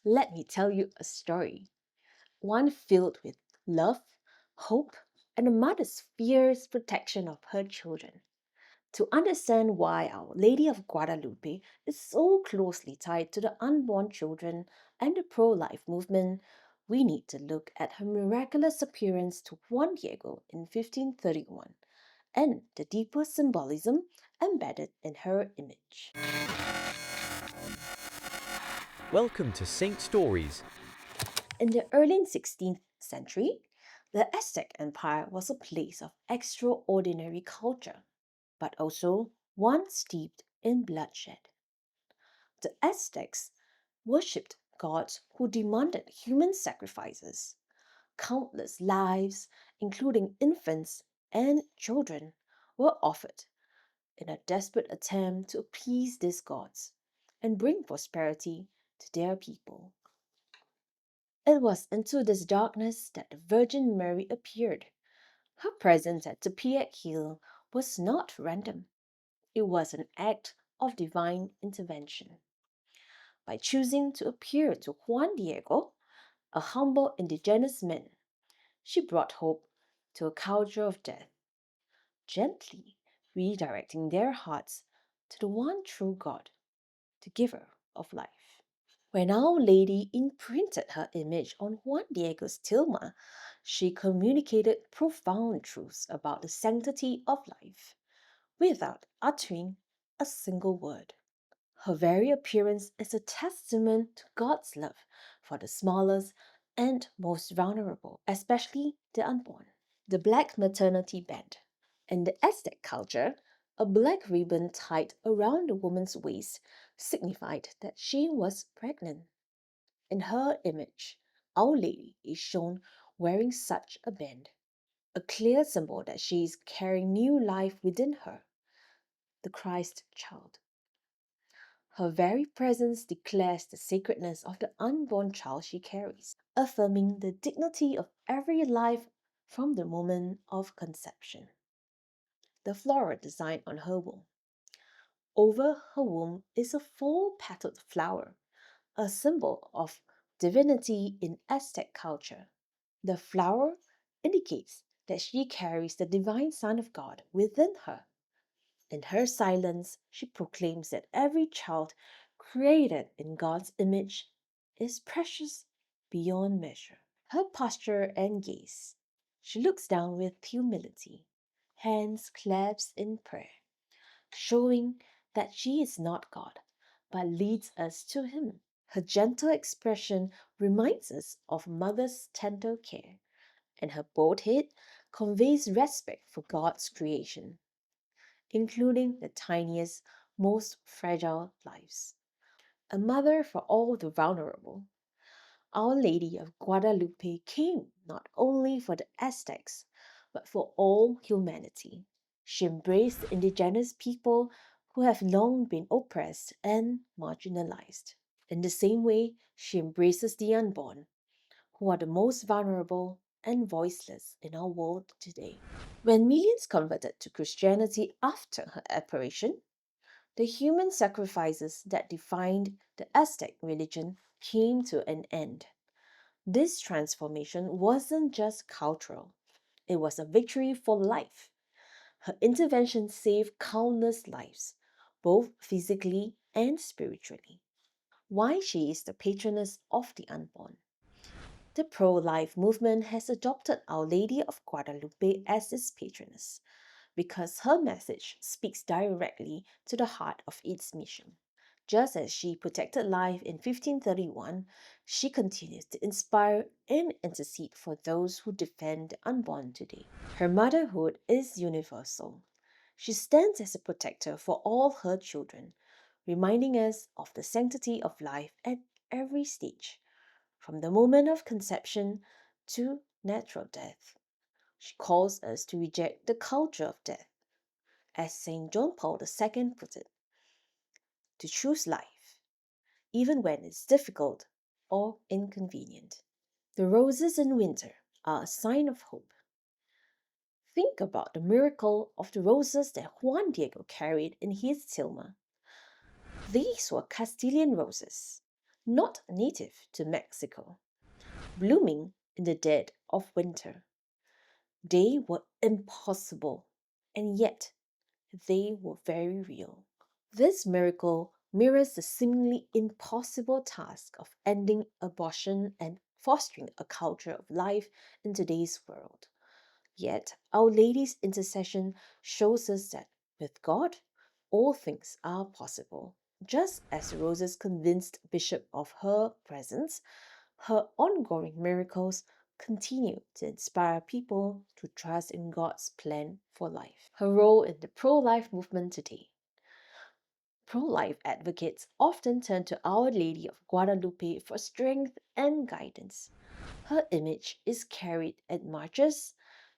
Let me tell you a story, one filled with love, hope, and a mother's fierce protection of her children. To understand why Our Lady of Guadalupe is so closely tied to the unborn children and the pro life movement, we need to look at her miraculous appearance to Juan Diego in 1531 and the deeper symbolism embedded in her image. Welcome to Saint Stories. In the early 16th century, the Aztec Empire was a place of extraordinary culture, but also one steeped in bloodshed. The Aztecs worshipped gods who demanded human sacrifices. Countless lives, including infants and children, were offered in a desperate attempt to appease these gods and bring prosperity to their people. It was into this darkness that the Virgin Mary appeared. Her presence at Tepeyac Hill was not random. It was an act of divine intervention. By choosing to appear to Juan Diego, a humble indigenous man, she brought hope to a culture of death, gently redirecting their hearts to the one true God, the giver of life. When Our Lady imprinted her image on Juan Diego's tilma, she communicated profound truths about the sanctity of life without uttering a single word. Her very appearance is a testament to God's love for the smallest and most vulnerable, especially the unborn. The black maternity band. In the Aztec culture, a black ribbon tied around the woman's waist signified that she was pregnant. In her image, Our Lady is shown wearing such a band, a clear symbol that she is carrying new life within her, the Christ child. Her very presence declares the sacredness of the unborn child she carries, affirming the dignity of every life from the moment of conception. The floral design on her womb. Over her womb is a full-petaled flower, a symbol of divinity in Aztec culture. The flower indicates that she carries the divine Son of God within her. In her silence, she proclaims that every child created in God's image is precious beyond measure. Her posture and gaze. She looks down with humility, hands clasped in prayer, showing that she is not God, but leads us to Him. Her gentle expression reminds us of mother's tender care, and her bowed head conveys respect for God's creation, including the tiniest, most fragile lives. A mother for all the vulnerable, Our Lady of Guadalupe came not only for the Aztecs, but for all humanity. She embraced the indigenous people who have long been oppressed and marginalized. In the same way, she embraces the unborn, who are the most vulnerable and voiceless in our world today. When millions converted to Christianity after her apparition, the human sacrifices that defined the Aztec religion came to an end. This transformation wasn't just cultural, it was a victory for life. Her intervention saved countless lives, both physically and spiritually. Why she is the patroness of the unborn. The pro life movement has adopted Our Lady of Guadalupe as its patroness because her message speaks directly to the heart of its mission. Just as she protected life in 1531, she continues to inspire and intercede for those who defend the unborn today. Her motherhood is universal. She stands as a protector for all her children, reminding us of the sanctity of life at every stage, from the moment of conception to natural death. She calls us to reject the culture of death, as St. John Paul II put it, to choose life, even when it's difficult or inconvenient. The roses in winter are a sign of hope. Think about the miracle of the roses that Juan Diego carried in his tilma. These were Castilian roses, not native to Mexico, blooming in the dead of winter. They were impossible, and yet they were very real. This miracle mirrors the seemingly impossible task of ending abortion and fostering a culture of life in today's world. Yet, Our Lady's intercession shows us that with God, all things are possible. Just as Roses convinced Bishop of her presence, her ongoing miracles continue to inspire people to trust in God's plan for life. Her role in the pro life movement today. Pro life advocates often turn to Our Lady of Guadalupe for strength and guidance. Her image is carried at marches,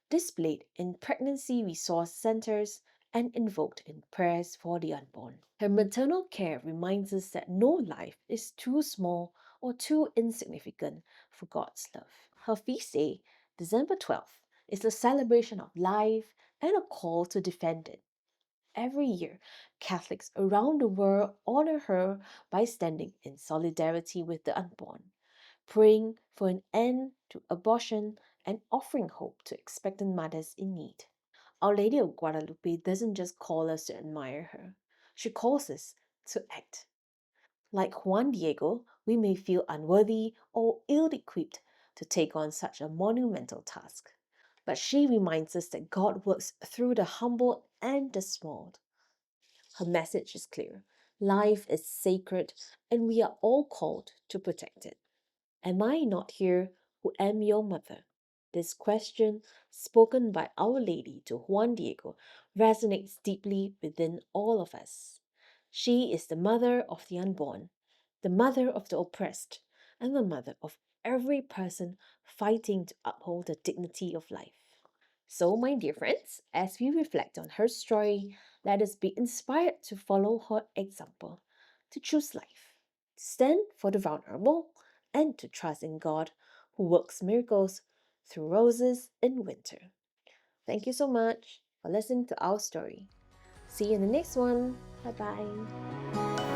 displayed in pregnancy resource centers, and invoked in prayers for the unborn. Her maternal care reminds us that no life is too small or too insignificant for God's love. Her feast day, December 12th, is a celebration of life and a call to defend it. Every year, Catholics around the world honor her by standing in solidarity with the unborn, praying for an end to abortion, and offering hope to expectant mothers in need. Our Lady of Guadalupe doesn't just call us to admire her, she calls us to act. Like Juan Diego, we may feel unworthy or ill equipped to take on such a monumental task. But she reminds us that God works through the humble and the small. Her message is clear: life is sacred, and we are all called to protect it. Am I not here who am your mother? This question, spoken by Our Lady to Juan Diego, resonates deeply within all of us. She is the mother of the unborn, the mother of the oppressed, and the mother of every person fighting to uphold the dignity of life. So, my dear friends, as we reflect on her story, let us be inspired to follow her example, to choose life, to stand for the vulnerable, and to trust in God who works miracles through roses in winter. Thank you so much for listening to our story. See you in the next one. Bye bye.